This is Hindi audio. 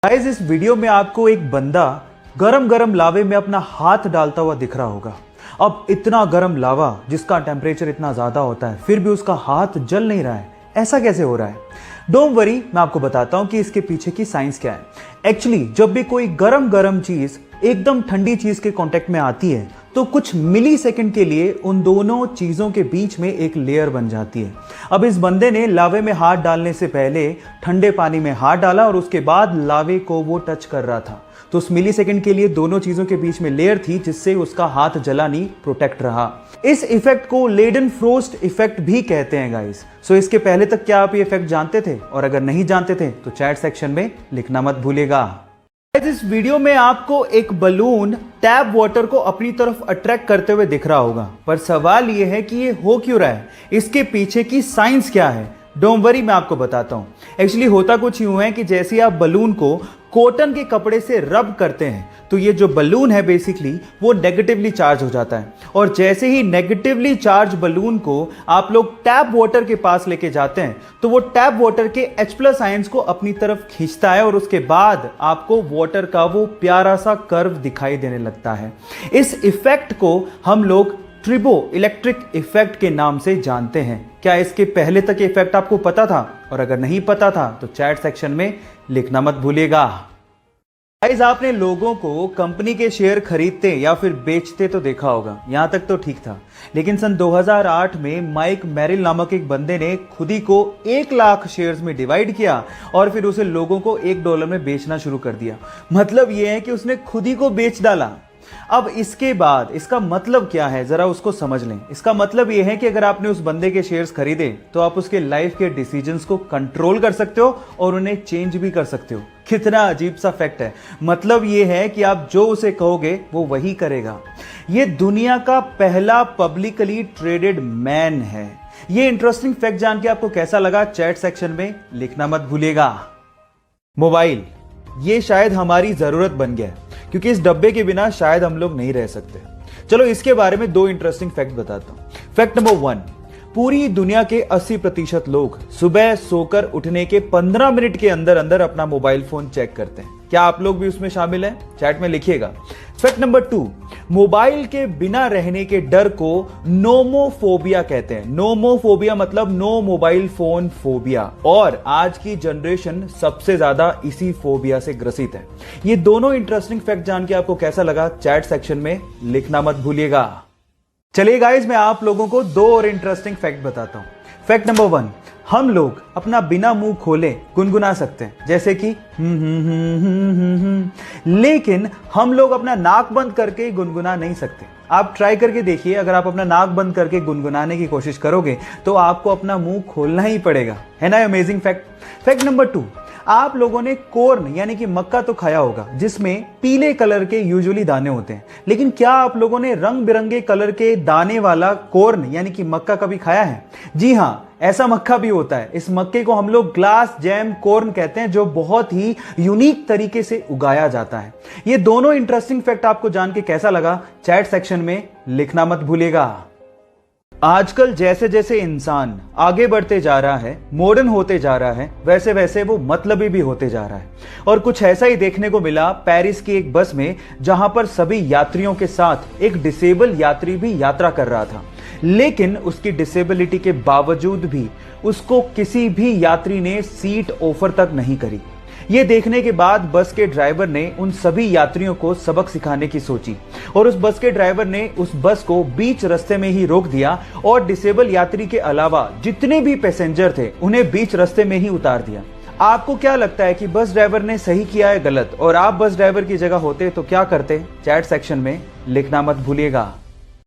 गाइस, इस वीडियो में आपको एक बंदा गरम गरम लावे में अपना हाथ डालता हुआ दिख रहा होगा। अब इतना गरम लावा जिसका टेम्परेचर इतना ज्यादा होता है, फिर भी उसका हाथ जल नहीं रहा है। ऐसा कैसे हो रहा है? डोंट वरी, मैं आपको बताता हूं कि इसके पीछे की साइंस क्या है। एक्चुअली जब भी कोई गरम गरम चीज एकदम ठंडी चीज के कांटेक्ट में आती है तो कुछ मिली सेकंड के लिए उन दोनों चीजों के बीच में एक लेयर बन जाती है। अब इस बंदे ने लावे में हाथ डालने से पहले ठंडे पानी में हाथ डाला और उसके बाद लावे को वो टच कर रहा था, तो उस मिली सेकंड के लिए दोनों चीजों के बीच में लेयर थी जिससे उसका हाथ जला नहीं, प्रोटेक्ट रहा। इस इफेक्ट को लेडन फ्रोस्ट इफेक्ट भी कहते हैं गाइस। सो इसके पहले तक क्या आप ये इफेक्ट जानते थे? और अगर नहीं जानते थे तो चैट सेक्शन में लिखना मत भूलिएगा। इस वीडियो में आपको एक बलून टैप वाटर को अपनी तरफ अट्रैक्ट करते हुए दिख रहा होगा, पर सवाल यह है कि ये हो क्यों रहा है, इसके पीछे की साइंस क्या है। डोंट वरी, मैं आपको बताता हूं। एक्चुअली होता कुछ यूं है कि जैसे आप बलून को कॉटन के कपड़े से रब करते हैं तो ये जो बलून है बेसिकली वो नेगेटिवली चार्ज हो जाता है, और जैसे ही नेगेटिवली चार्ज बलून को आप लोग टैप वाटर के पास लेके जाते हैं तो वो टैप वाटर के H+ आयंस को अपनी तरफ खींचता है और उसके बाद आपको वाटर का वो प्यारा सा कर्व दिखाई देने लगता है। इस इफेक्ट को हम लोग ट्रिबो इलेक्ट्रिक इफेक्ट के नाम से जानते हैं। क्या इसके पहले तक इफेक्ट आपको पता था? और अगर नहीं पता था तो चैट सेक्शन में लिखना मत भूलिएगा। गाइस, आपने लोगों को कंपनी के शेयर खरीदते या फिर बेचते तो देखा होगा, यहां तक तो ठीक था। लेकिन सन 2008 में माइक मेरिल नामक एक बंदे ने खुद ही को 1 लाख शेयर्स में डिवाइड किया और फिर उसे लोगों को $1 में बेचना शुरू कर दिया। मतलब यह है कि उसने खुद ही को बेच डाला। अब इसके बाद इसका मतलब क्या है, जरा उसको समझ लें। इसका मतलब यह है कि अगर आपने उस बंदे के शेयर्स खरीदे तो आप उसके लाइफ के डिसीजंस को कंट्रोल कर सकते हो और उन्हें चेंज भी कर सकते हो। कितना अजीब सा फैक्ट है। मतलब यह है कि आप जो उसे कहोगे वो वही करेगा। यह दुनिया का पहला पब्लिकली ट्रेडेड मैन है। यह इंटरेस्टिंग फैक्ट जान के आपको कैसा लगा, चैट सेक्शन में लिखना मत भूलिएगा। मोबाइल, ये शायद हमारी जरूरत बन गया है क्योंकि इस डब्बे के बिना शायद हम लोग नहीं रह सकते। चलो इसके बारे में 2 इंटरेस्टिंग फैक्ट बताता हूं। फैक्ट नंबर 1, पूरी दुनिया के 80% लोग सुबह सोकर उठने के 15 मिनट के अंदर अंदर अपना मोबाइल फोन चेक करते हैं। क्या आप लोग भी उसमें शामिल हैं? चैट में लिखिएगा। फैक्ट नंबर 2, मोबाइल के बिना रहने के डर को नोमोफोबिया कहते हैं। नोमोफोबिया मतलब नो मोबाइल फोन फोबिया, और आज की जनरेशन सबसे ज्यादा इसी फोबिया से ग्रसित है। ये दोनों इंटरेस्टिंग फैक्ट जान के आपको कैसा लगा, चैट सेक्शन में लिखना मत भूलिएगा। चलिए गाइस, मैं आप लोगों को 2 और इंटरेस्टिंग फैक्ट बताता हूं। फैक्ट नंबर 1, हम लोग अपना बिना मुंह खोले गुनगुना सकते हैं, जैसे कि लेकिन हम लोग अपना नाक बंद करके गुनगुना नहीं सकते। आप ट्राई करके देखिए, अगर आप अपना नाक बंद करके गुनगुनाने की कोशिश करोगे तो आपको अपना मुंह खोलना ही पड़ेगा। है ना अमेजिंग फैक्ट। फैक्ट नंबर 2, आप लोगों ने कॉर्न यानी कि मक्का तो खाया होगा जिसमें पीले कलर के यूजुअली दाने होते हैं, लेकिन क्या आप लोगों ने रंग बिरंगे कलर के दाने वाला कॉर्न यानी कि मक्का कभी खाया है? जी हां, ऐसा मक्का भी होता है। इस मक्के को हम लोग ग्लास जैम कॉर्न कहते हैं, जो बहुत ही यूनिक तरीके से उगाया जाता है। ये दोनों इंटरेस्टिंग फैक्ट आपको जान के कैसा लगा, चैट सेक्शन में लिखना मत भूलिएगा। आजकल जैसे जैसे इंसान आगे बढ़ते जा रहा है, मॉडर्न होते जा रहा है, वैसे वैसे वो मतलबी भी होते जा रहा है। और कुछ ऐसा ही देखने को मिला पेरिस की एक बस में, जहां पर सभी यात्रियों के साथ एक डिसेबल यात्री भी यात्रा कर रहा था। लेकिन उसकी डिसेबिलिटी के बावजूद भी उसको किसी भी यात्री ने सीट ऑफर तक नहीं करी। ये देखने के बाद बस के ड्राइवर ने उन सभी यात्रियों को सबक सिखाने की सोची, और उस बस के ड्राइवर ने उस बस को बीच रास्ते में ही रोक दिया और डिसेबल यात्री के अलावा जितने भी पैसेंजर थे उन्हें बीच रास्ते में ही उतार दिया। आपको क्या लगता है कि बस ड्राइवर ने सही किया है गलत? और आप बस ड्राइवर की जगह होते तो क्या करते? चैट सेक्शन में लिखना मत भूलिएगा।